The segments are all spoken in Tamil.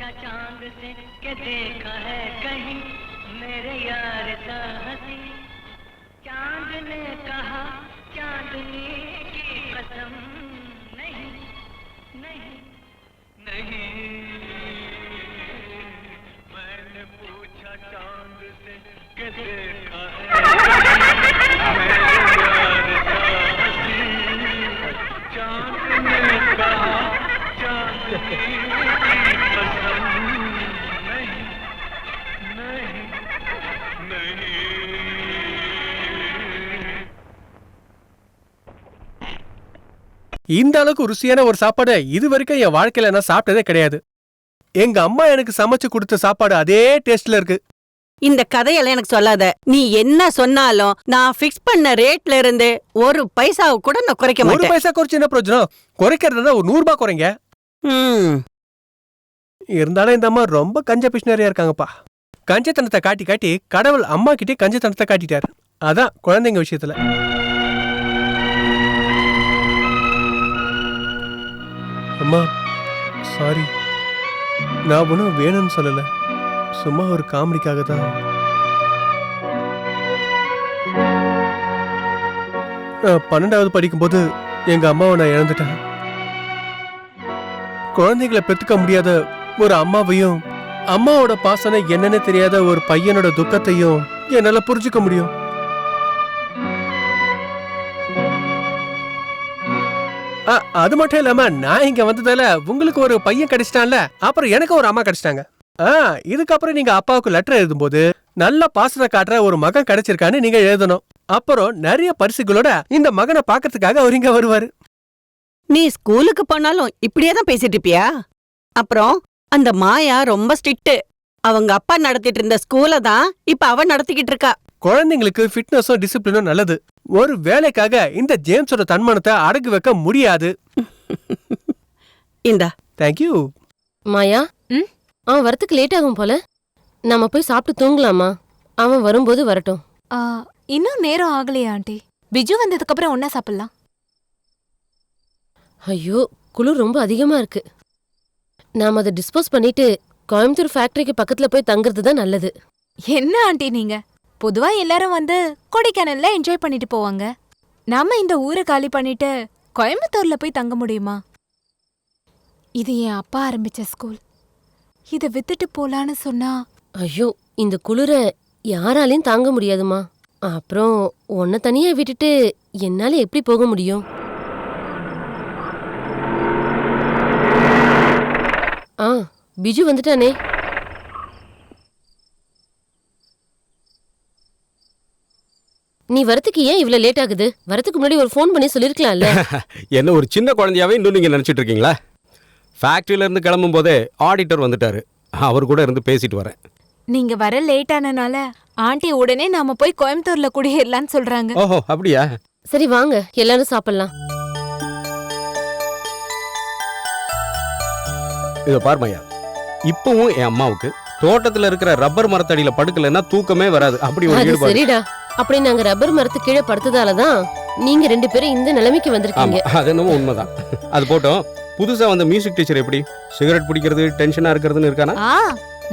पूछा चांद से कि देखा है कहीं मेरे यार सा हंसी, चांद ने कहा चांदनी की कसम नहीं नहीं नहीं। मैंने पूछा चांद से कि देखा है मेरे यार सा हंसी, चांद ने कहा चांदनी की कसम नहीं नहीं नहीं। இந்த அளவுக்கு ருசியான ஒரு சாப்பாடு இது வரைக்கும் என் வாழ்க்கையில நான் சாப்பிட்டதே கிடையாது. எங்க அம்மா எனக்கு சமைச்சு கொடுத்த சாப்பாடு அதே டேஸ்ட்ல இருக்கு. இந்த கதையெல்லாம் எனக்கு சொல்லாத. நீ என்ன சொன்னாலும் நான் ஃபிக்ஸ் பண்ண ரேட்ல இருந்து ஒரு பைசாவை கூட நான் குறைக்க மாட்டேன். ஒரு பைசா குறைச்சு என்ன பிரயோஜனம்? குறைக்கிறதுனா ஒரு 100 ரூபாய் குறைங்க. இருந்தாலும் இந்த அம்மா ரொம்ப கஞ்ச பிஷ்னரியா இருக்காங்கப்பா. கஞ்சத்தனத்தை காட்டி காட்டி கடவுள் அம்மா கிட்டே கஞ்சத்தனத்தை காட்டிட்டாரு. அதான் குழந்தைங்க விஷயத்துல. அம்மா சாரி, நான் ஒன்றும் வேணும்னு சொல்லல, சும்மா ஒரு காமெடிக்காக தான். 12வது படிக்கும்போது எங்க அம்மாவை நான் இழந்துட்டேன். குழந்தைகளை பெத்துக்க முடியாத ஒரு அம்மாவையும் அம்மாவோட பாசனை என்னன்னு தெரியாத ஒரு பையனோட துக்கத்தையும் என்னால புரிஞ்சுக்க முடியும். அது மட்டும் இல்லாம நான் இங்க வந்ததால உங்களுக்கு ஒரு பையன் கிடைச்சிட்டான்ல, அப்புறம் எனக்கு ஒரு அம்மா கிடைச்சிட்டாங்க. இதுக்கப்புறம் நீங்க அப்பாவுக்கு லெட்டர் எழுதும் போது நல்ல பாசத்தை காட்டுற ஒரு மகன் கிடைச்சிருக்கான்னு நீங்க எழுதணும். அப்புறம் நிறைய பரிசுகளோட இந்த மகனை பாக்கிறதுக்காக அவர் இங்க வருவாரு. நீ ஸ்கூலுக்கு போனாலும் இப்படியேதான் பேசிட்டு இருப்பியா? அப்புறம் அந்த மாயா ரொம்ப ஸ்ட்ரிக்ட். அவங்க அப்பா நடத்திட்டு இருந்த ஸ்கூல தான் இப்ப அவ நடத்திக்கிட்டு இருக்கா. குழந்தைங்களுக்கு ஃபிட்னஸும் டிசிப்ளினும் நல்லது. ஒரு வேலைக்காக இந்த ஜேம்ஸோட தன்மானத்தை அடகு வைக்க முடியாது. இந்தா. தேங்க்யூ. மாயா, அவன் வரத்துக்கு லேட் ஆகும் போல. நம்ம போய் சாப்பிட்டு தூங்கலாமா? அவன் வரும்போது வரட்டும். இன்னும் நேரம் ஆகலையா ஆண்டி? பிஜு வந்ததுக்கு அப்புறம் ஒன்னா சாப்பிடலாம். ஐயோ, குளிர் ரொம்ப அதிகமா இருக்கு. நாம அதை டிஸ்போஸ் பண்ணிட்டு கோயம்புத்தூர் ஃபேக்டரிக்கு பக்கத்துல போய் தங்குறது தான் நல்லது. என்ன ஆண்டி நீங்க? பொதுவா எல்லாரும் வந்து கொடைக்கானல்ல என்ஜாய் பண்ணிட்டு போவாங்க. நாம இந்த ஊரை காலி பண்ணிட்டு கோயம்புத்தூர்ல போய் தங்க முடியுமா? இது என் அப்பா ஆரம்பிச்ச ஸ்கூல். இத வித்துட்டு போலான்னு சொன்னா. ஐயோ, இந்த குளிரை யாராலையும் தாங்க முடியாதுமா. அப்புறம் உன்னை தனியா விட்டுட்டு என்னால எப்படி போக முடியும்? பிஜு வந்துட்டானே. நீ வரத்துக்கு ஏன் இவ்வளவு லேட் ஆகுது? வரத்துக்கு முன்னாடி ஒரு ஃபோன் பண்ணி சொல்லிருக்கலாம்ல. என்ன ஒரு சின்ன குழந்தையாவே இன்னும் நீங்க நினைச்சிட்டு இருக்கீங்களா? ஃபேக்டரியில இருந்து கிளம்பும் போதே ஆடிட்டர் வந்துட்டாரு. அவர் கூட இருந்து பேசிட்டு வரேன். நீங்க வர லேட் ஆனனால ஆண்டி உடனே நாம போய் கோயம்புத்தூர்ல குடியேறலாம்னு சொல்றாங்க. ஓஹோ, அப்படியா? சரி வாங்க, எல்லாரும் சாப்பிடலாம். இத பார்மையா, இப்பவும் என் அம்மாவுக்கு தோட்டத்துல இருக்கிற ரப்பர் மரத்தடியில படுக்கலன்னா தூக்கமே வராது. அப்படி ஒரு ஈடுபாடு. சரிடா, அப்படி நாங்க ரப்பர் மரத்து கீழே படுத்ததாலதான் நீங்க 2 பேரும் இந்த நிலைமைக்கு வந்திருக்கீங்க. அது என்னமோ உண்மைதான். அது போட்டோம். புதுசா வந்த மியூசிக் டீச்சர் எப்படி சிகரெட் பிடிக்கிறது, டென்ஷனா இருக்கிறதுன்னு இருக்கானா?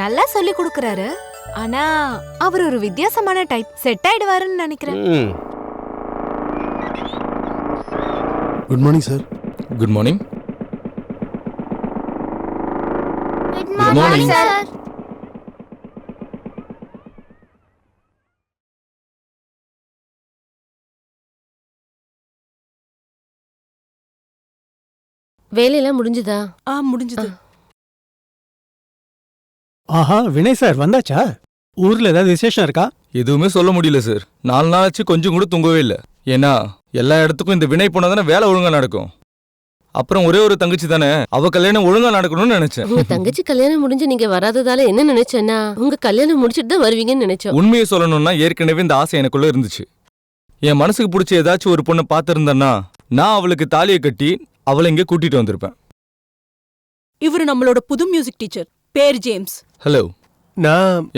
நல்லா சொல்லி கொடுக்கறாரு. ஆனா அவர் ஒரு வித்தியாசமான டைப். செட் ஆயிடுவாருன்னு நினைக்கிறேன். Good morning sir. Good morning. Good morning sir. வேலையெல்லாம் முடிஞ்சுதா? முடிஞ்சது. ஆஹா, வினய் சார் வந்தாச்சா? ஊர்ல ஏதாவது விசேஷம் இருக்கா? எதுவுமே சொல்ல முடியல சார். 4 நாளாச்சு கொஞ்சம் கூட தூங்கவே இல்லை. ஏன்னா எல்லா இடத்துக்கும் இந்த வினய் போனா தானே வேலை ஒழுங்கா நடக்கும். அப்புறம் ஒரே ஒரு தங்கச்சி தானே, அவ கல்யாணம் ஒழுங்கா நடக்கணும்னு நினைச்சேன். உங்க தங்கச்சி கல்யாணம் முடிஞ்சு நீங்க வராததால என்ன நினைச்சேன்னா, உங்க கல்யாணம் முடிச்சிட்டு தான் வருவீங்கன்னு நினைச்சோம். உண்மையை சொல்லணும்னா ஏற்கனவே இந்த ஆசை எனக்குள்ள இருந்துச்சு. என் மனசுக்கு பிடிச்ச ஏதாச்சும் ஒரு பொண்ணை பார்த்திருந்தேன்னா நான் அவளுக்கு தாலியை கட்டி அவளை இங்கே கூட்டிட்டு வந்திருப்பேன். இவரு நம்மளோட புது மியூசிக் டீச்சர். பேர் ஜேம்ஸ். ஹலோ,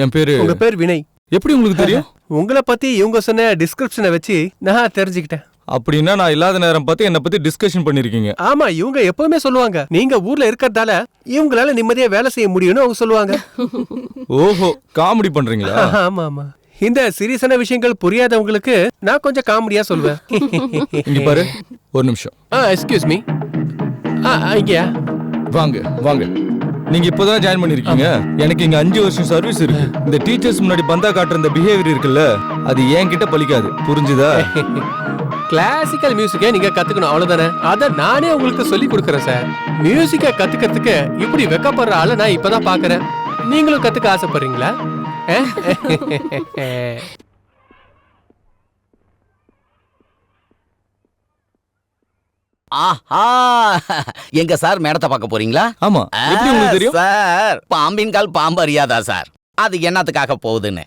என் பேரு. உங்க பேர் வினய். எப்படி உங்களுக்கு தெரியும்? உங்களை பத்தி இவங்க சொன்ன டிஸ்கிரிப்ஷனை வச்சு நான் தெரிஞ்சுக்கிட்டேன். அப்படின்னா நான் இல்லாத நேரம் பார்த்து என்னை பத்தி டிஸ்கஷன் பண்ணிருக்கீங்க. ஆமா, இவங்க எப்பவுமே சொல்லுவாங்க நீங்க ஊர்ல இருக்கறதால இவங்களால நிம்மதியா வேலை செய்ய முடியும்னு அவங்க சொல்லுவாங்க. ஓஹோ, காமெடி பண்றீங்களா? ஆமா ஆமா, இந்த சீரியஸான விஷயங்கள் புரியாதவங்களுக்கு நான் கொஞ்சம் காமெடியா சொல்லுவேன். இங்க பாரு, ஒரு நிமிஷம். Excuse me. ஐயா, வாங்க வாங்க. நீங்க இப்பதான் ஜாயின் பண்ணிருக்கீங்க. எனக்கு இங்க 5 வருஷம் சர்வீஸ் இருக்கு. இந்த டீச்சர்ஸ் முன்னாடி பந்தா காட்டுற இந்த பிஹேவியர் இருக்குல்ல, அது என்கிட்ட பலிக்காது. புரிஞ்சுதா? கிளாசிக்கல் மியூசிக்கை நீங்க கத்துக்கணும், அவ்வளவுதானே? அத நானே உங்களுக்கு சொல்லி கொடுக்கறேன் சார். மியூசிக்கை கத்துக்கிறதுக்கு இப்படி வெக்கப்படுற ஆளை நான் இப்பதான் பாக்குறேன். நீங்களும் கத்துக்க ஆசைப்படுறீங்களா? ஆஹா, எங்க சார் மேடத்தை பார்க்க போறீங்களா? ஆமா. எப்படி உங்களுக்கு தெரியும்? சார், பாம்பின் கால் பாம்பு அறியாதா சார்? அது என்னத்துக்காக போகுதுன்னு.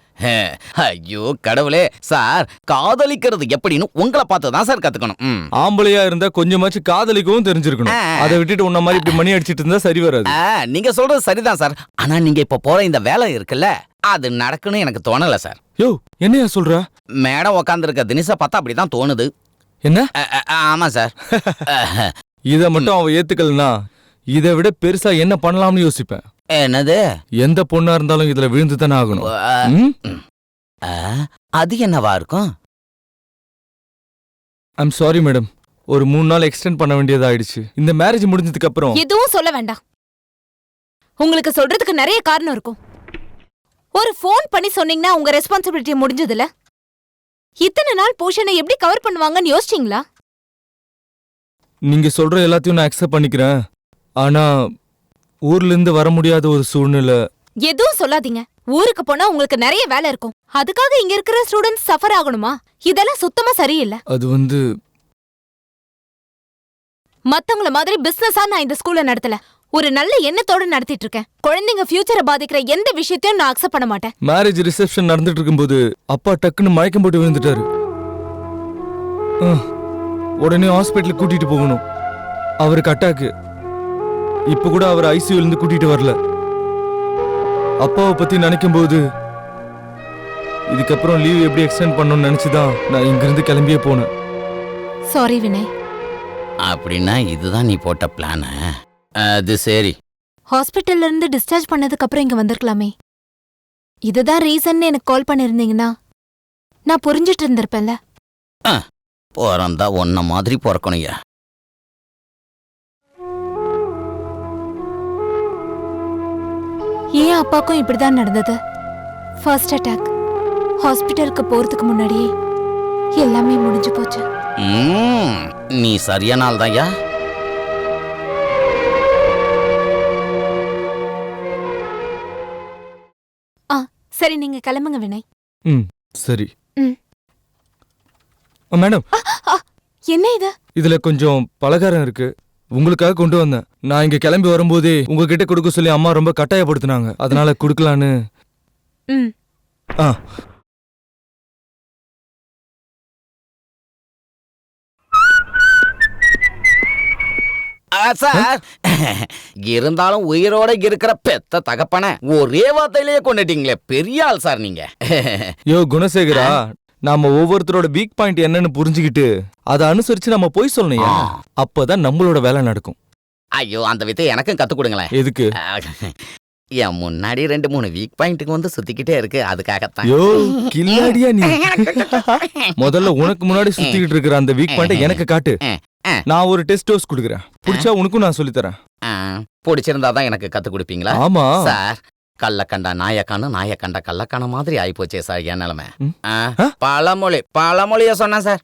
ஐயோ கடவுளே, சார் காதலிக்கிறது எப்படின்னு உங்களை பார்த்து தான் சார் கத்துக்கணும். ஆம்பளையா இருந்தா கொஞ்சமாச்சும் காதலிக்கவும் தெரிஞ்சிருக்கணும். அதை விட்டுட்டு உன்ன மாதிரி இப்படி மணி அடிச்சிட்டு இருந்தா சரி வராது. நீங்க சொல்றது சரிதான் சார். ஆனா நீங்க இப்ப போற இந்த வேலை இருக்குல்ல, அது நடக்குன்னு எனக்கு தோணல சார். யோ, என்னையா சொல்ற? மேடம் உட்காந்துருக்க தினிசா பார்த்தா அப்படிதான் தோணுது. என்ன? ஆமா சார். இத மட்டும் அவ ஏத்துக்கலனா இதை விட பெருசா என்ன பண்ணலாம்னு யோசிப்பேன். என்னது? எந்த பொண்ணா இருந்தாலும் இதுல விழுந்து தானே ஆகணும். அது என்னவா இருக்கும்? ஐம் சாரி மேடம், ஒரு 3 நாள் எக்ஸ்டெண்ட் பண்ண வேண்டியதாயிடுச்சு. இந்த மேரேஜ் முடிஞ்சதுக்கு அப்புறம் எதுவும் சொல்ல வேண்டாம். உங்களுக்கு சொல்றதுக்கு நிறைய காரணம் இருக்கும். ஒரு ஃபோன் பண்ணி சொன்னீங்கன்னா உங்க ரெஸ்பான்சிபிலிட்டி முடிஞ்சதுல. இத்தனை நாள் போஷனை எப்படி கவர் பண்ணுவாங்கன்னு யோசிச்சீங்களா? நீங்க சொல்ற எல்லாத்தையும் நான் அக்செப்ட் பண்ணிக்கிறேன். ஆனா ஊர்ல இருந்து வர முடியாத ஒரு சூழ்நிலை. எதுவும் சொல்லாதீங்க. ஊருக்கு போனா உங்களுக்கு நிறைய வேலை இருக்கும். அதுக்காக இங்க இருக்கிற ஸ்டூடெண்ட்ஸ் சஃபர் ஆகணுமா? இதெல்லாம் சுத்தமா சரியில்லை. அது வந்து மத்தவங்கள மாதிரி பிசினஸா நான் இந்த ஸ்கூல்ல நடத்தல. ஒரு நல்ல எண்ணத்தோட நடத்திட்டு இருக்கேன். குழந்தைங்க ஃபியூச்சரை பாதிக்கிற எந்த விஷயத்தையும் நான் அக்செப்ட் பண்ண மாட்டேன். மேரேஜ் ரிசப்ஷன் நடந்துட்டு இருக்கும்போது அப்பா டக்குன்னு மயக்கம் போட்டு விழுந்துட்டாரு. உடனே ஹாஸ்பிட்டலுக்கு கூட்டிட்டு போகணும். அவருக்கு அட்டாக்கு. இப்ப கூட அவர் ஐசியூல இருந்து கூட்டிட்டு வரல. அப்பாவை பத்தி நினைக்கும் போது இதுக்கப்புறம் லீவ் எப்படி எக்ஸ்டெண்ட் பண்ணணும்னு நினைச்சுதான் நான் இங்கிருந்து கிளம்பியே போனேன். சாரி வினய். அப்படின்னா இதுதான் நீ போட்ட பிளான்? அது சரி. ஹாஸ்பிட்டல்ல இருந்து டிஸ்சார்ஜ் பண்ணதுக்கு அப்புறம் இங்க வந்திருக்கலாமே. இதுதான் ரீசன் எனக்கு கால் பண்ணிருந்தீங்கன்னா நான் புரிஞ்சிட்டு இருந்திருப்பேன்ல. பிறந்தா ஒன்ன மாதிரி பிறக்கணுங்க. ஏன் அப்பாக்கும் இப்படிதான் நடந்தது? First attack. ஹாஸ்பிட்டலுக்கு போறதுக்கு முன்னாடியே எல்லாமே முடிஞ்சு போச்சு. நீ சரியான ஆள் தான்யா. சரி, நீங்க கிளம்புங்க வினய். சரி. மேடம், என்ன இது? இதுல கொஞ்சம் பலகாரம் இருக்கு, உங்களுக்காக கொண்டு வந்தேன். நான் இங்க கிளம்பி வரும்போதே உங்ககிட்ட கொடுக்க சொல்லி அம்மா ரொம்ப கட்டாயப்படுத்தினாங்க. அதனால கொடுக்கலான்னு. சார், இருந்தாலும் உயிரோட இருக்கிற பெத்த தகப்பன ஒரே வார்த்தையிலேயே கொண்டுட்டீங்களே, பெரிய ஆள் சார் நீங்க. யோ குணசேகரா, நாம ஒவ்வொருத்தரோட வீக் பாயிண்ட் என்னன்னு புரிஞ்சுக்கிட்டு அதை அனுசரிச்சு நம்ம போய் சொல்லணும். அப்பதான் நம்மளோட வேலை நடக்கும். ஐயோ, அந்த வித்தை எனக்கும் கத்து கொடுங்களேன். எதுக்கு? என் முன்னாடி 2-3 வீக் பாயிண்ட்டுக்கு வந்து சுத்திக்கிட்டே இருக்கு, அதுக்காகத்தான். யோ கில்லாடியா நீ. முதல்ல உனக்கு முன்னாடி சுத்திக்கிட்டு இருக்கிற அந்த வீக் பாயிண்ட் எனக்கு காட்டு. நான் ஒரு டெஸ்ட் டோஸ் கொடுக்குறேன். பிடிச்சா உனக்கும் நான் சொல்லித்தரேன். பிடிச்சிருந்தாதான் எனக்கு கத்து கொடுப்பீங்களா? ஆமா சார். கள்ளக்கண்டா நாயக்கானு, நாயக்கண்டா கள்ளக்கான மாதிரி ஆயிப்போச்சே சார் என் நிலைமை. பழமொழிய சொன்னேன் சார்.